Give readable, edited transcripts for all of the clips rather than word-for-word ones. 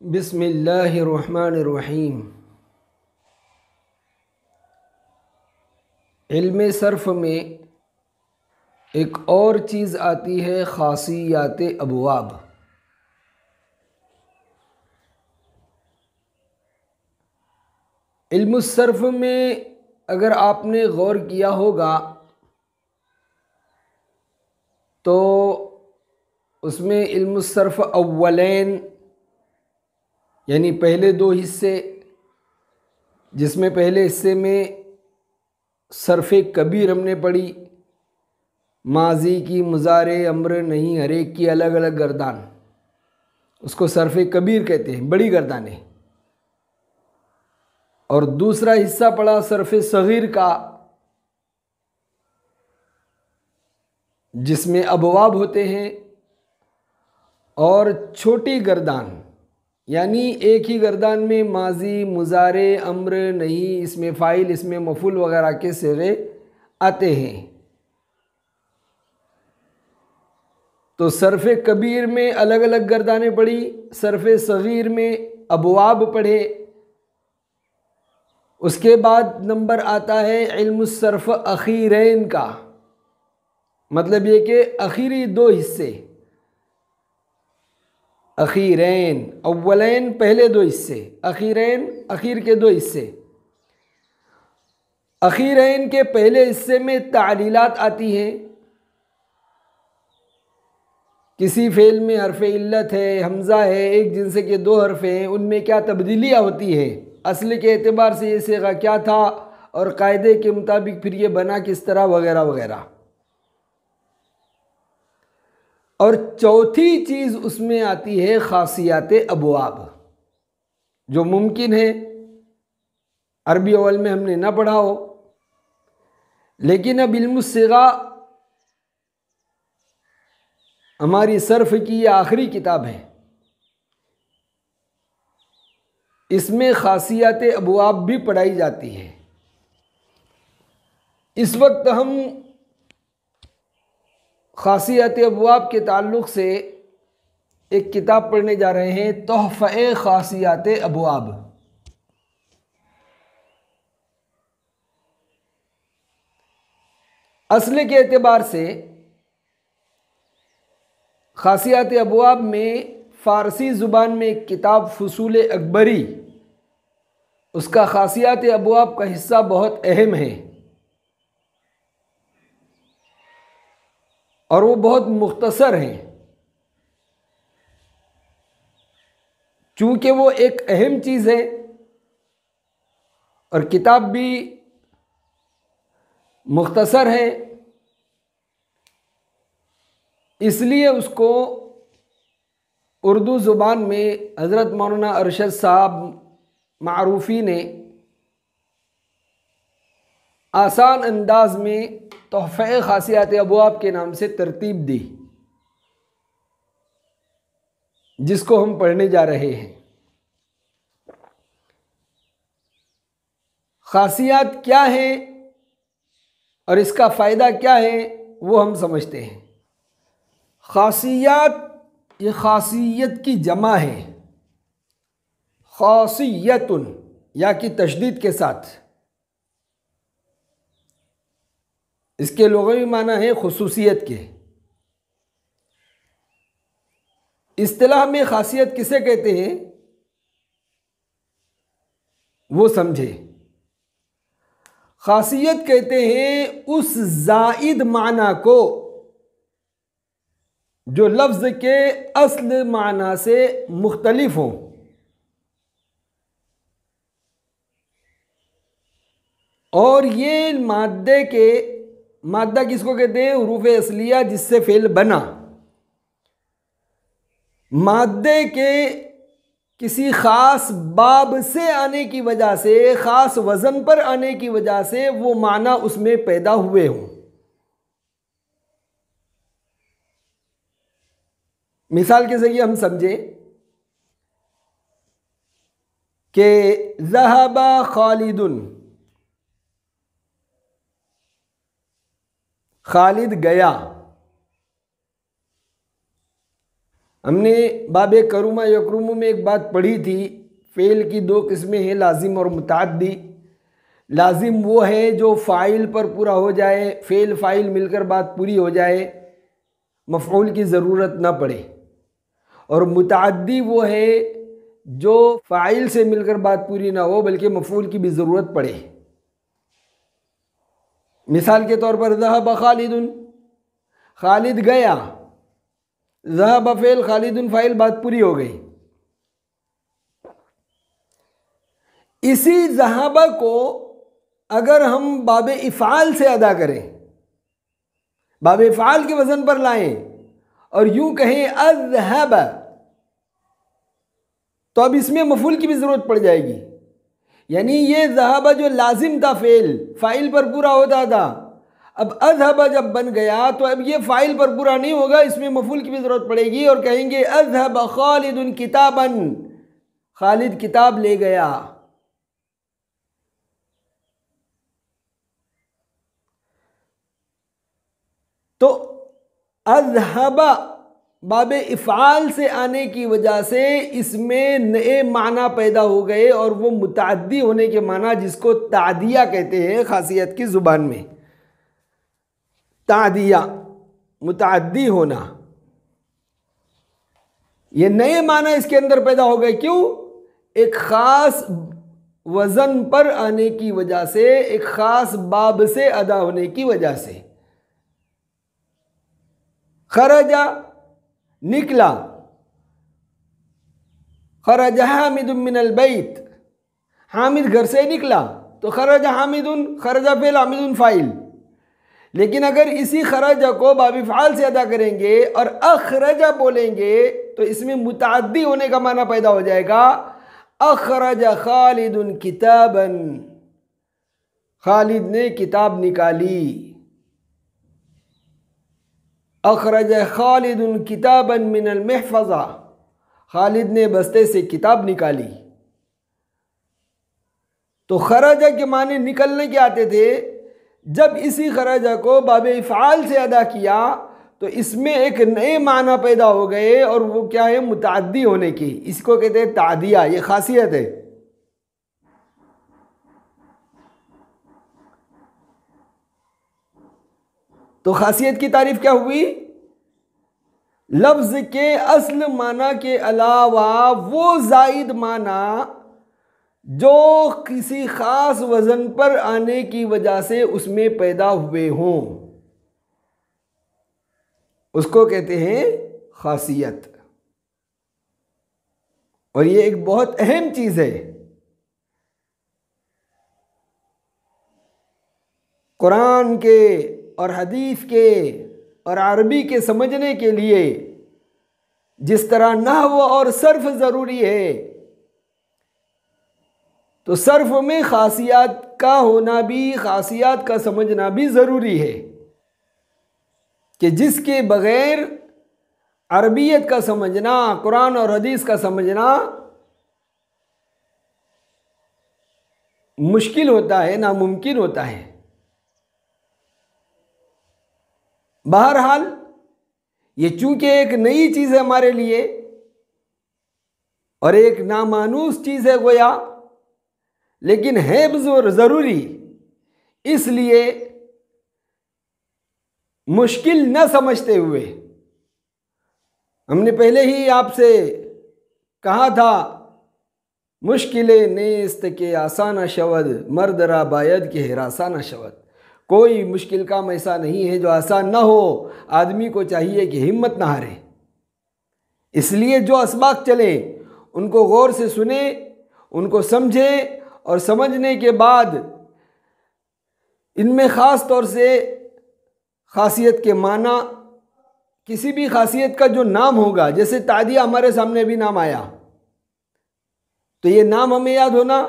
बिस्मिल्लाहिर्रहमानिर्रहीम। इल्म सर्फ़ में एक और चीज़ आती है ख़ासियात अबवाब। इल्म सर्फ़ में अगर आपने गौर किया होगा तो उसमें इल्म सर्फ़ अव्वलैन यानी पहले दो हिस्से, जिसमें पहले हिस्से में सर्फ़ कबीर हमने पढ़ी, माजी की, मुज़ारे, अम्र, नहीं, हर एक की अलग अलग गर्दान, उसको सर्फ़ कबीर कहते हैं, बड़ी गर्दानें। और दूसरा हिस्सा पड़ा सर्फ़ सग़ीर का, जिसमें अबवाब होते हैं, और छोटी गर्दान यानी एक ही गर्दान में माजी, मुज़ारे, अम्र, नहीं, इसमें फ़ाइल, इसमें मफ़ूल वगैरह के सिगे आते हैं। तो सर्फ़ कबीर में अलग अलग गर्दानें पड़ी, सर्फ़ सग़ीर में अबवाब पढ़े। उसके बाद नंबर आता है इल्म सर्फ़ अखीरैन का, मतलब ये कि आखिरी दो हिस्से। अखीरैन, अव्वलैन पहले दो हिस्से, अखीरैन आखिर के दो हिस्से। अखीरैन के पहले हिस्से में तालीलात आती हैं। किसी फ़ेल में हरफ इल्लत है, हमज़ा है, एक जिनसे के दो हरफ हैं, उनमें क्या तब्दीलियाँ होती हैं, असल के एतबार से ये सिगा क्या था और कायदे के मुताबिक फिर ये बना किस तरह, वगैरह वगैरह। और चौथी चीज़ उसमें आती है ख़ासियात अबवाब, जो मुमकिन है अरबी अव्वल में हमने ना पढ़ा हो, लेकिन अब इल्म सिगा हमारी सर्फ़ की ये आखिरी किताब है, इसमें ख़ासियात अबवाब भी पढ़ाई जाती है। इस वक्त हम ख़ासियात अबवाब के ताल्लुक़ से एक किताब पढ़ने जा रहे हैं, तोहफ़े ख़ासियात अबवाब। असल के एतबार से ख़ासियात अबवाब में फ़ारसी ज़ुबान में एक किताब फ़ुसूल अकबरी, उसका ख़ासियात अबवाब का हिस्सा बहुत अहम है और वो बहुत मुख्तसर है। चूँकि वो एक अहम चीज़ है और किताब भी मुख्तसर है, इसलिए उसको उर्दू ज़ुबान में हज़रत मौलाना अरशद साहब मारूफ़ी ने आसान अंदाज में तोहफ़े ख़ासियात अबवाब के नाम से तरतीब दी, जिसको हम पढ़ने जा रहे हैं। ख़ासियात क्या है और इसका फ़ायदा क्या है वो हम समझते हैं। ख़ासियात ये ख़ासियत की जमा है, ख़ासियतुन या की तशदीद के साथ। इसके लुग़वी माना है खुसूसियत के। इस्तिलाह में ख़ासियत किसे कहते हैं वो समझे। ख़ासियत कहते हैं उस ज़ाइद माना को जो लफ्ज़ के अस्ल माना से मुख्तलिफ हो। और ये माद्दा किसको कहते हैं, हुरूफ़ असलिया जिससे फ़ेल बना। माद्दे के किसी ख़ास बाब से आने की वजह से, ख़ास वज़न पर आने की वजह से वो माना उसमें पैदा हुए हों। मिसाल के ज़रिए हम समझें कि ज़हबा खालिदुन, खालिद गया। हमने बाबे करुमा यकरुमु में एक बात पढ़ी थी, फ़ेल की दो किस्में हैं, लाजिम और मुताद्दी। लाजिम वो है जो फ़ाइल पर पूरा हो जाए, फ़ेल फ़ाइल मिलकर बात पूरी हो जाए, मफ़ऊल की ज़रूरत ना पड़े। और मुताद्दी वो है जो फ़ाइल से मिलकर बात पूरी ना हो बल्कि मफ़ऊल की भी ज़रूरत पड़े। मिसाल के तौर पर ज़हब खालिदुन, खालिद गया, ज़हब फ़ेल खालिदुन फ़ाइल, बात पूरी हो गई। इसी ज़हब को अगर हम बाबे इफ़ाल से अदा करें, बाबे इफ़ाल के वज़न पर लाएं और यूं कहें अज़हब, तो अब इसमें मफ़ूल की भी ज़रूरत पड़ जाएगी। यानी ये ज़हब जो लाजिम था, फ़ेल फ़ाइल पर पूरा होता था, अब अज़हब जब बन गया तो अब ये फ़ाइल पर पूरा नहीं होगा, इसमें मफ़ूल की भी ज़रूरत पड़ेगी और कहेंगे अज़हब खालिदुन किताबन, खालिद किताब ले गया। तो अज़हबा बाबे इफ़ाल से आने की वजह से इसमें नए माना पैदा हो गए और वो मुताद्दी होने के माना, जिसको तादिया कहते हैं खासियत की ज़ुबान में, तादिया मुताद्दी होना, ये नए माना इसके अंदर पैदा हो गए। क्यों? एक ख़ास वज़न पर आने की वजह से, एक ख़ास बाब से अदा होने की वजह से। खरजा निकला, खरजा हामिदुन मिनल बैत, हामिद घर से निकला, तो खरजा हामिदुन, खरजा फेल हामिदुन फ़ाइल। लेकिन अगर इसी खरजा को बाब फ़ाल से अदा करेंगे और अखरजा बोलेंगे तो इसमें मुताद्दी होने का माना पैदा हो जाएगा। अखरजा खालिदुन किताबन, खालिद ने किताब निकाली। अखरज खालिदुन किताबन मिनल महफज़ा, खालिद ने बस्ते से किताब निकाली। तो खरजा के माने निकलने के आते थे। जब इसी खरजा को बाबे इफ़ाल से अदा किया तो इसमें एक नए माना पैदा हो गए और वो क्या है? मुताद्दी होने की। इसको कहते हैं तादिया, ये खासियत है। तो खासियत की तारीफ क्या हुई? लफ्ज़ के असल माना के अलावा वो ज़ाइद माना जो किसी ख़ास वज़न पर आने की वजह से उसमें पैदा हुए हों, उसको कहते हैं खासियत। और ये एक बहुत अहम चीज़ है। कुरान के और हदीस के और अरबी के समझने के लिए जिस तरह नहव और सर्फ ज़रूरी है, तो सर्फ में खासियत का होना भी, खासियत का समझना भी ज़रूरी है कि जिसके बग़ैर अरबियत का समझना, कुरान और हदीस का समझना मुश्किल होता है, नामुमकिन होता है। बहरहाल ये चूँकि एक नई चीज़ है हमारे लिए और एक नामानूस चीज़ है गोया, लेकिन है ज़रूरी, इसलिए मुश्किल न समझते हुए हमने पहले ही आपसे कहा था, मुश्किलें नेस्त के आसाना शवद, मर्द रा बायद के हिरासाना शवद। कोई मुश्किल काम ऐसा नहीं है जो आसान ना हो। आदमी को चाहिए कि हिम्मत ना हारे। इसलिए जो असबाक चले उनको गौर से सुने, उनको समझे और समझने के बाद इनमें ख़ास तौर से खासियत के माना, किसी भी खासियत का जो नाम होगा, जैसे तादिया हमारे सामने अभी नाम आया, तो ये नाम हमें याद होना,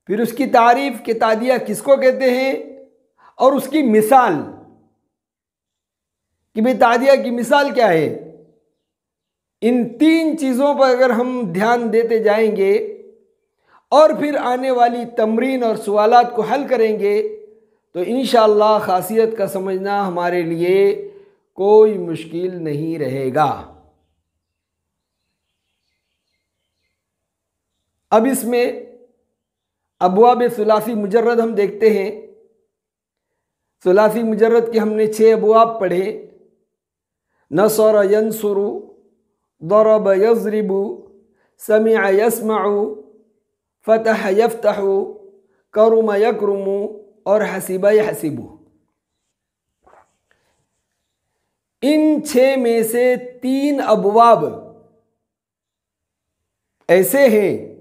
फिर उसकी तारीफ़ के तादिया किसको कहते हैं और उसकी मिसाल कि भाई तादिया की मिसाल क्या है। इन तीन चीज़ों पर अगर हम ध्यान देते जाएंगे और फिर आने वाली तमरीन और सवालात को हल करेंगे तो इंशाअल्लाह खासियत का समझना हमारे लिए कोई मुश्किल नहीं रहेगा। अब इसमें अबवाब सुलासी मुजर्रद हम देखते हैं। सुलासी मुजर्रद के हमने 6 अबवाब पढ़े। नसर यंसुरु, दरब यज़रिबु, समिअ यस्मउ, फतह यफ्तहु, करुम यकरुमु और हसीब यहसीबु। इन 6 में से 3 अबवाब ऐसे हैं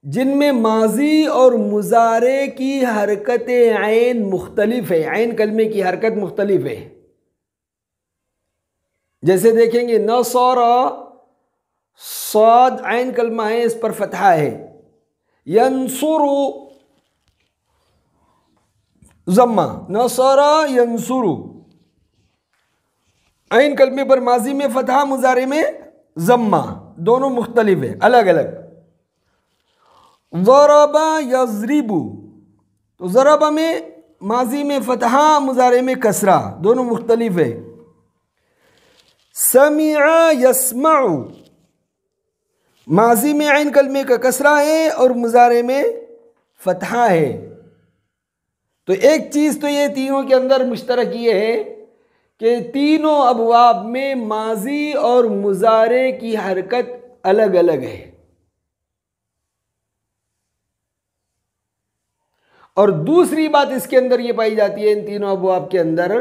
जिनमें माजी और मुजारे की हरकत ऐन मुख्तलिफ है, ऐन कलमे की हरकत मुख्तलिफ है। जैसे देखेंगे नसरा, साद ऐन कलमा है, इस पर फतहा है। यंसुरु जम्मा, नसरा यंसुरु, ऐन कलमे पर माजी में फतहा, मुजारे में जम्मा, दोनों मुख्तलिफ है, अलग अलग। ज़रबा यज़रिबु, तो ज़रबा में माजी में फतहा, मुजारे में कसरा, दोनों मुख्तलिफ है। समिअ यस्मउ, माजी में ऐन कलमे का कसरा है और मुजारे में फतहा है। तो एक चीज़ तो ये तीनों के अंदर मुश्तरक ये है कि तीनों अबवाब में माजी और मुजारे की हरकत अलग अलग है। और दूसरी बात इसके अंदर ये पाई जाती है, इन तीनों अबवाब के अंदर,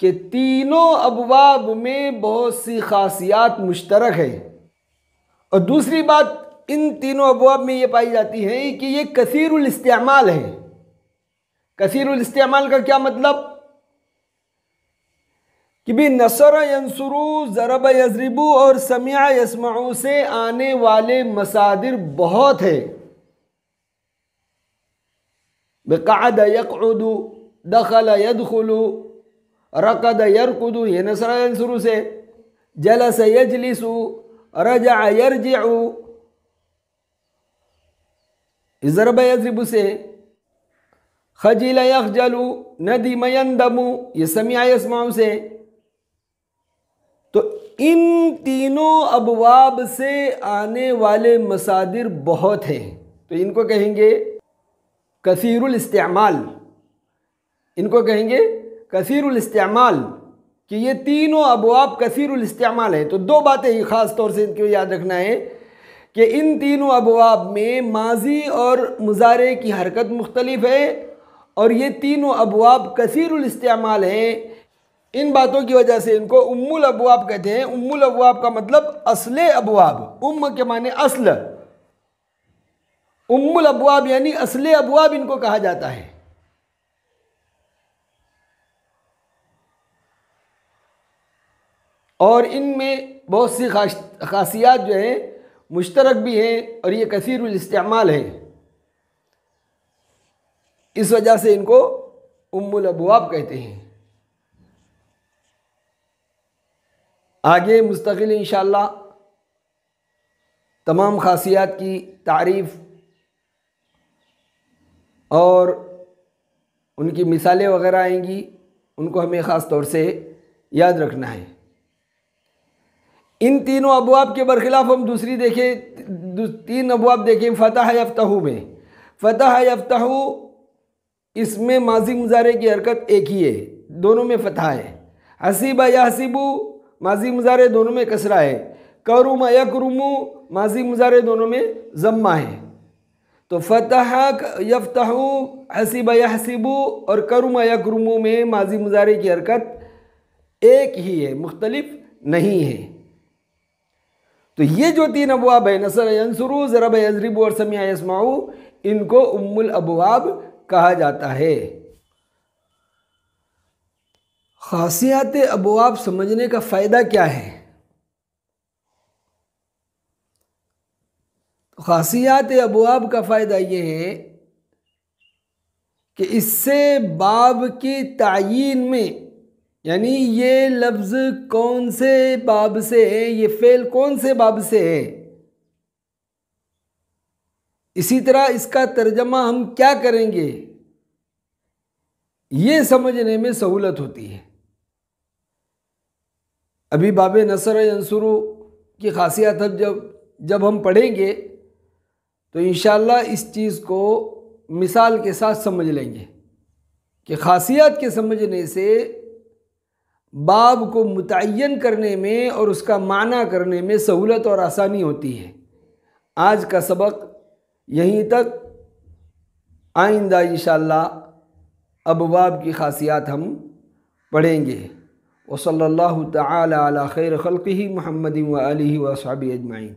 कि तीनों अबवाब में बहुत सी खासियात मुश्तरक है। और दूसरी बात इन तीनों अबवाब में ये पाई जाती है कि ये कसीरुल इस्तेमाल है। कसीरुल इस्तेमाल का क्या मतलब कि भी नसर यंसुरु, ज़रब यज़रिबु और समिअ यस्मउ से आने वाले मसादिर बहुत है। क़अद यक़उदु, दख़ल यदख़ुलु, रक़द यरक़ुदु, ये नसर यंसुरु से। जलस यजलिसु, रजअ यरजिअु, ज़रब यज़रिबु से। खजिल यख़जलु, नदिम यंदमु, ये समिअ यस्मउ से। तो इन तीनों अबवाब से आने वाले मसादिर बहुत हैं, तो इनको कहेंगे कसीरुल इस्तेमाल, इनको कहेंगे कसीरुल इस्तेमाल, कि ये तीनों अबवाब कसीरुल इस्तेमाल है। तो 2 बातें ख़ास तौर से इनको याद रखना है कि इन तीनों अबवाब में माजी और मुजारे की हरकत मुख्तलिफ है और ये तीनों अबवाब कसीरुल इस्तेमाल हैं। इन बातों की वजह से इनको उम्मुल अबवाब कहते हैं। उम्मुल अबवाब का मतलब असले अबवाब, उम्म के माने अस्ल, उम्मुल अबवाब यानी असले अबवाब इनको कहा जाता है। और इनमें बहुत सी खासियात जो हैं मुश्तरक भी हैं और ये कसीरुल इस्तेमाल है, इस वजह से इनको उम्मुल अबवाब कहते हैं। आगे मुस्तकिल इंशाअल्लाह तमाम खासियात की तारीफ़ और उनकी मिसालें वग़ैरह आएंगी, उनको हमें ख़ास तौर से याद रखना है। इन तीनों अबवाब के बरखिलाफ़ हम दूसरी देखें, 3 अबवाब देखें। फतह यफ्तहु में, फतह यफ्तहु इसमें माजी मुजारे की हरकत एक ही है, दोनों में फतह है। हसीब यहसीबु माजी मुजारे दोनों में कसरा है। करुम यकरुमु माजी मुजारे दोनों में ज़म्मा है। तो फतह यफ्तहु, हसीब यहसीबु और करुम यकरुमु में माजी मुजारे की हरकत एक ही है, मुख्तलिफ नहीं है। तो ये जो 3 अबवाब है, नसर यंसुरु, ज़रब यज़रिबु और समिअ यस्मउ, इनको उम्मुल अबवाब कहा जाता है। खासियात अबवाब समझने का फ़ायदा क्या है? खासियात अबवाब का फ़ायदा ये है कि इससे बाब की तायीन में, यानी ये लफ्ज़ कौन से बाब से है, ये फ़ेल कौन से बाब से है, इसी तरह इसका तर्जमा हम क्या करेंगे, ये समझने में सहूलत होती है। अभी बाब नसर यंसुरु की खासियत जब हम पढ़ेंगे तो इंशाअल्लाह इस चीज़ को मिसाल के साथ समझ लेंगे कि खासियत के समझने से बाब को मुतय्यन करने में और उसका माना करने में सहूलत और आसानी होती है। आज का सबक यहीं तक, आइंदा इंशाअल्लाह अबवाब की खासियत हम पढ़ेंगे। व सल्लल्लाहु तआला अला खैर खल्क़िही मुहम्मदिन व आलिही व अस्हाबिही अजमईन।